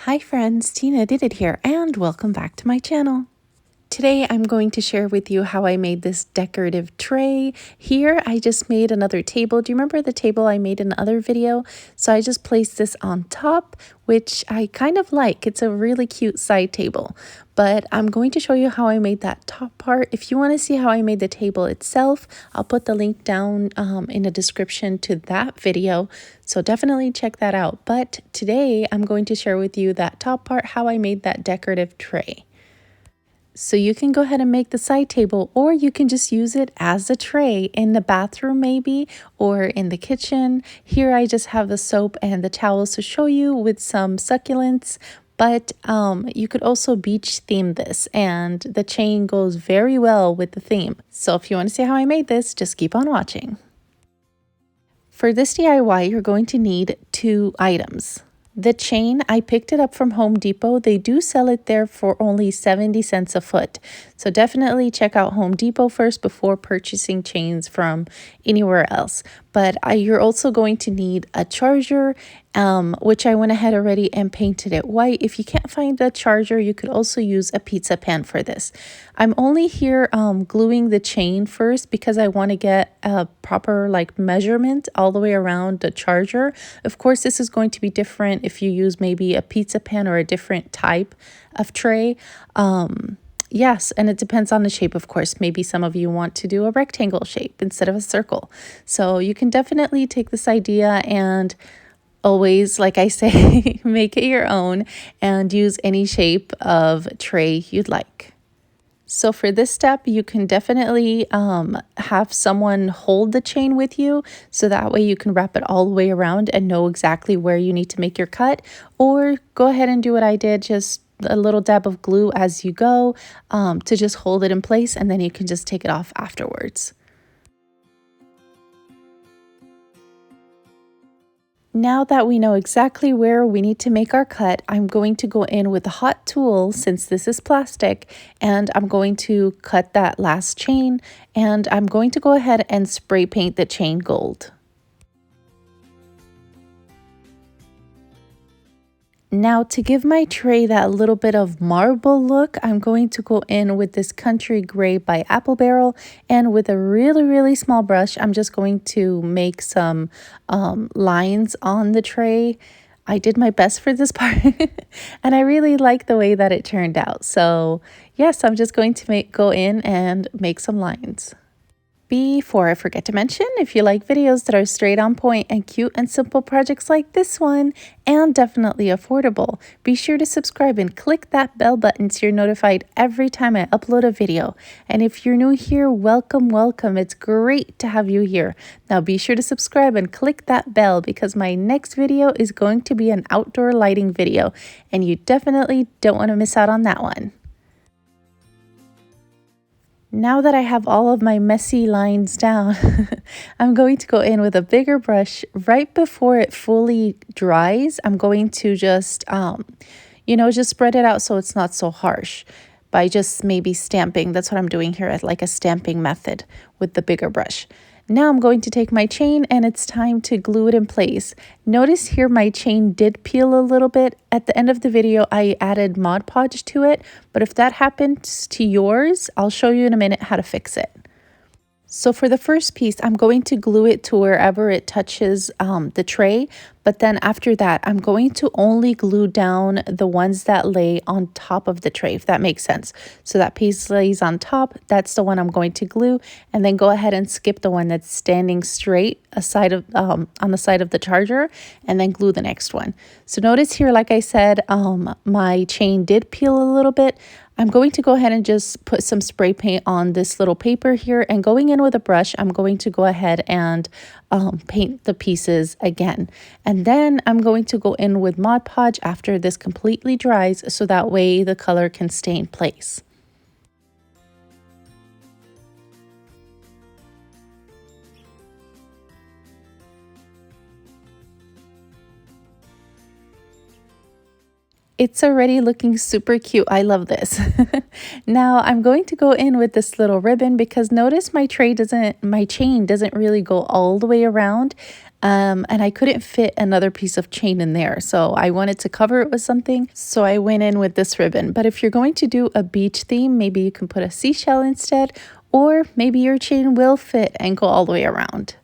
Hi friends, Tina did it here and welcome back to my channel. Today I'm going to share with you how I made this decorative tray. Here I just made another table. Do you remember the table I made in the other video? So I just placed this on top, which I kind of like. It's a really cute side table. But I'm going to show you how I made that top part. If you want to see how I made the table itself, I'll put the link down in the description to that video. So definitely check that out. But today I'm going to share with you that top part, how I made that decorative tray. So you can go ahead and make the side table, or you can just use it as a tray in the bathroom maybe, or in the kitchen. Here I just have the soap and the towels to show you with some succulents. But you could also beach theme this, and the chain goes very well with the theme. So if you want to see how I made this, just keep on watching. For this DIY, you're going to need 2 items. The chain, I picked it up from Home Depot. They do sell it there for only 70 cents a foot. So definitely check out Home Depot first before purchasing chains from anywhere else. But you're also going to need a charger, which I went ahead already and painted it white. If you can't find a charger, you could also use a pizza pan for this. I'm only here gluing the chain first because I want to get a proper measurement all the way around the charger. Of course, this is going to be different if you use maybe a pizza pan or a different type of tray. Yes, and it depends on the shape, of course. Maybe some of you want to do a rectangle shape instead of a circle. So you can definitely take this idea and always, like I say, make it your own and use any shape of tray you'd like. So for this step, you can definitely have someone hold the chain with you, so that way you can wrap it all the way around and know exactly where you need to make your cut. Or go ahead and do what I did, just a little dab of glue as you go to just hold it in place, and then you can just take it off afterwards. Now that we know exactly where we need to make our cut, I'm going to go in with a hot tool, since this is plastic, and I'm going to cut that last chain, and I'm going to go ahead and spray paint the chain gold. Now to give my tray that little bit of marble look, I'm going to go in with this Country Gray by Apple Barrel, and with a really small brush, I'm just going to make some lines on the tray. I did my best for this part and I really like the way that it turned out. So yes, I'm just going to go in and make some lines. Before I forget to mention, if you like videos that are straight on point and cute and simple projects like this one, and definitely affordable, be sure to subscribe and click that bell button so you're notified every time I upload a video. And if you're new here, welcome. It's great to have you here. Now be sure to subscribe and click that bell, because my next video is going to be an outdoor lighting video, and you definitely don't want to miss out on that one. Now that I have all of my messy lines down, I'm going to go in with a bigger brush right before it fully dries. I'm going to just, just spread it out so it's not so harsh by just maybe stamping. That's what I'm doing here, at like a stamping method with the bigger brush. Now I'm going to take my chain, and it's time to glue it in place. Notice here my chain did peel a little bit. At the end of the video, I added Mod Podge to it, but if that happens to yours, I'll show you in a minute how to fix it. So for the first piece, I'm going to glue it to wherever it touches the tray. But then after that, I'm going to only glue down the ones that lay on top of the tray, if that makes sense. So that piece lays on top, that's the one I'm going to glue. And then go ahead and skip the one that's standing straight on the side of the charger, and then glue the next one. So notice here, like I said, my chain did peel a little bit. I'm going to go ahead and just put some spray paint on this little paper here, and going in with a brush, I'm going to go ahead and paint the pieces again. And then I'm going to go in with Mod Podge after this completely dries, so that way the color can stay in place. It's already looking super cute. I love this. Now I'm going to go in with this little ribbon, because notice my chain doesn't really go all the way around. And I couldn't fit another piece of chain in there. So I wanted to cover it with something. So I went in with this ribbon. But if you're going to do a beach theme, maybe you can put a seashell instead, or maybe your chain will fit and go all the way around.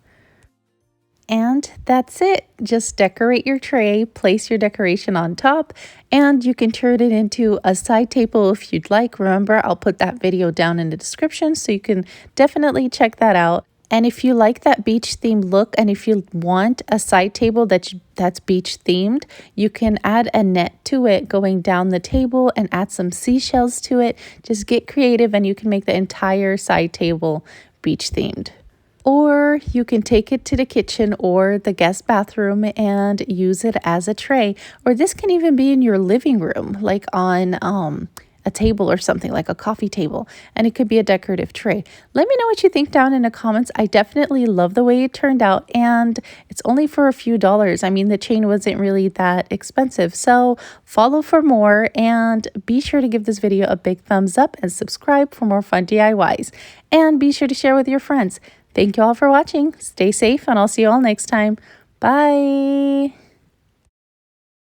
And that's it. Just decorate your tray, place your decoration on top, and you can turn it into a side table if you'd like. Remember, I'll put that video down in the description, so you can definitely check that out. And if you like that beach themed look, and if you want a side table that's beach themed, you can add a net to it going down the table and add some seashells to it. Just get creative and you can make the entire side table beach themed. Or you can take it to the kitchen or the guest bathroom and use it as a tray. Or this can even be in your living room, like on a table or something, like a coffee table. And it could be a decorative tray. Let me know what you think down in the comments. I definitely love the way it turned out. And it's only for a few dollars. I mean, the chain wasn't really that expensive. So follow for more. And be sure to give this video a big thumbs up and subscribe for more fun DIYs. And be sure to share with your friends. Thank you all for watching. Stay safe, and I'll see you all next time. Bye.